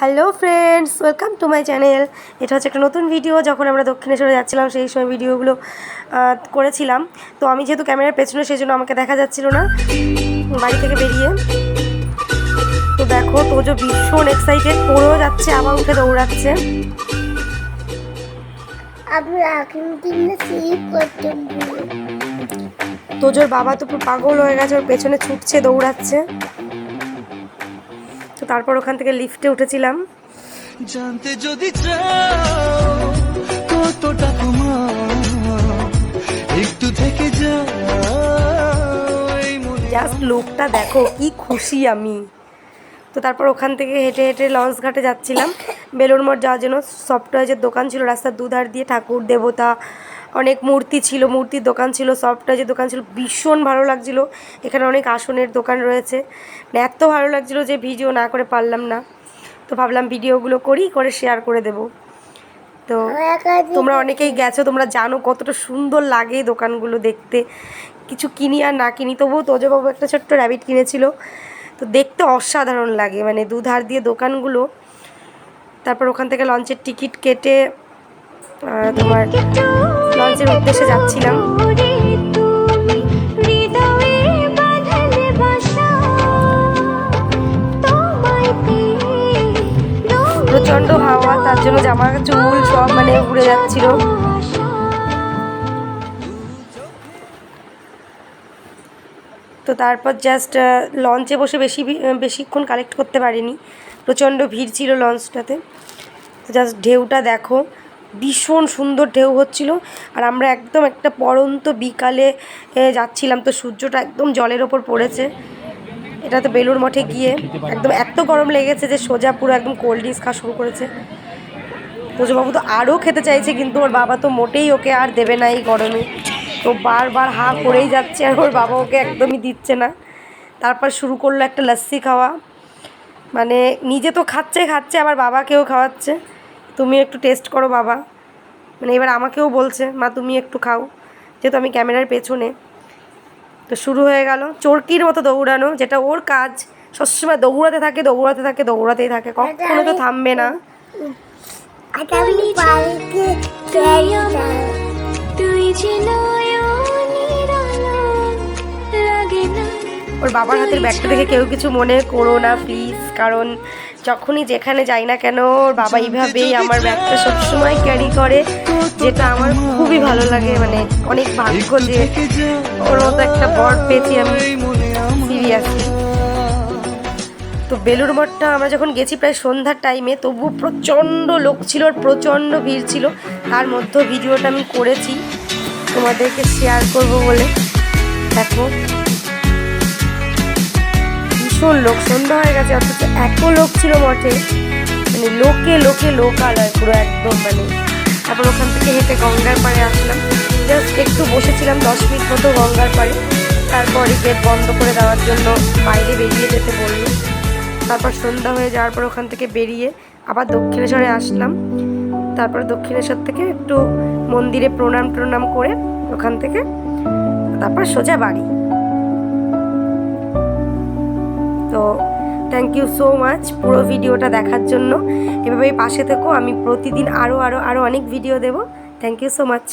Hello friends, welcome to my channel. এটা হচ্ছে একটা নতুন ভিডিও। যখন আমরা দক্ষিণেশ্বরে যাচ্ছিলাম সেই সময় ভিডিওগুলো করেছিলাম। তো আমি যেহেতু ক্যামেরার পেছনে, সেই জন্য আমাকে দেখা যাচ্ছিল না বাড়ি থেকে বেরিয়ে। তো দেখো, তোজো ভীষণ এক্সাইটেড, পড়েও যাচ্ছে আবার উঠে দৌড়াচ্ছে। তোজোর বাবা তো পুরো পাগল হয়ে গেছে, ওর পেছনে ছুটছে, দৌড়াচ্ছে। তো তারপর ওখান থেকে লিফটে উঠেছিলাম। জানতে যদি চাও কতটা একটু থেকে যাও, জাস্ট লোকটা দেখো কি খুশি আমি। তো তারপর ওখান থেকে হেঁটে হেঁটে লঞ্চ ঘাটে যাচ্ছিলাম। বেলুড় মঠ যাওয়ার জন্য সফটওয়্যারের দোকান ছিল রাস্তার দুধার দিয়ে, ঠাকুর দেবতা অনেক মূর্তি ছিল, মূর্তির দোকান ছিল, সফটওয়্যারের দোকান ছিল। ভীষণ ভালো লাগছিলো। এখানে অনেক আসনের দোকান রয়েছে। এত ভালো লাগছিলো যে ভিডিও না করে পারলাম না। তো ভাবলাম ভিডিওগুলো করে শেয়ার করে দেব। তো তোমরা অনেকেই গেছো, তোমরা জানো কতটা সুন্দর লাগে দোকানগুলো দেখতে। কিছু কিনি আর না কিনি, তবুও তোজবাবু একটা ছোট্ট র্যাবিট কিনেছিল। তো দেখতে অসাধারণ লাগে, মানে দুধার দিয়ে দোকানগুলো। তারপর ওখান থেকে লঞ্চের টিকিট কেটে তোমার লঞ্চের উদ্দেশ্যে যাচ্ছিলাম। প্রচণ্ড হাওয়া, তার জন্য জামা চুল সব মানে উড়ে যাচ্ছিল। তো তারপর জাস্ট লঞ্চে বসে বেশিক্ষণ কালেক্ট করতে পারিনি, প্রচণ্ড ভিড় ছিল লঞ্চটাতে। তো জাস্ট ঢেউটা দেখো, ভীষণ সুন্দর ঢেউ হচ্ছিল। আর আমরা একদম একটা পড়ন্ত বিকালে যাচ্ছিলাম, তো সূর্যটা একদম জলের ওপর পড়েছে। এটা তো বেলুড় মঠে গিয়ে একদম এত গরম লেগেছে যে সোজা পুরো একদম কোল্ড ড্রিঙ্কস খাওয়া শুরু করেছে। তোজবাবু তো আরও খেতে চাইছে, কিন্তু ওর বাবা তো মোটেই ওকে আর দেবে না এই গরমে। তো বারবার হা করেই যাচ্ছে, আর ওর বাবা ওকে একদমই দিচ্ছে না। তারপর শুরু করলো একটা লস্যি খাওয়া, মানে নিজে তো খাচ্ছে আবার বাবাকেও খাওয়াচ্ছে। তুমি একটু টেস্ট করো বাবা, মানে এবার আমাকেও বলছে মা তুমি একটু খাও, যেহেতু আমি ক্যামেরার পেছনে। তো শুরু হয়ে গেল চরকির মতো দৌড়ানো, যেটা ওর কাজ। সবসময় দৌড়াতেই থাকে, কখনো তো থামবে না। ওর বাবার হাতের ব্যাগটা দেখে কেউ কিছু মনে করো না প্লিজ, কারণ যখনই যেখানে যাই না কেন ওর বাবা এইভাবেই আমার ব্যাগটা সবসময় ক্যারি করে, যেটা আমার খুবই ভালো লাগে। মানে অনেক ভাগ্য যে ওর মতো একটা বর পেয়েছি আমি, সিরিয়াসলি। তো বেলুড় মঠটা আমরা যখন গেছি প্রায় সন্ধ্যার টাইমে, তবু প্রচণ্ড লোক ছিল আর প্রচণ্ড ভিড় ছিল। তার মধ্যে ভিডিওটা আমি করেছি তোমাদেরকে শেয়ার করব বলে। দেখো ভীষণ লোক, সন্ধ্যা হয়ে গেছে অথচ এত লোক ছিল মঠে, মানে লোকে লোকালয় পুরো একদম। মানে তারপর ওখান থেকে হেঁটে গঙ্গার পাড়ে আসলাম। জাস্ট একটু বসেছিলাম 10 মিনিট মতো গঙ্গার পাড়ে, তারপরে গেট বন্ধ করে দেওয়ার জন্য বাইরে বেরিয়ে যেতে বলল। তারপর সন্ধ্যা হয়ে যাওয়ার পর ওখান থেকে বেরিয়ে আবার দক্ষিণেশ্বরে আসলাম। তারপর দক্ষিণেশ্বর থেকে একটু মন্দিরে প্রণাম করে ওখান থেকে তারপর সোজা বাড়ি। তো থ্যাংক ইউ সো মাচ পুরো ভিডিওটা দেখার জন্য। এভাবেই পাশে থেকো, আমি প্রতিদিন আরও অনেক ভিডিও দেব। Thank you so much.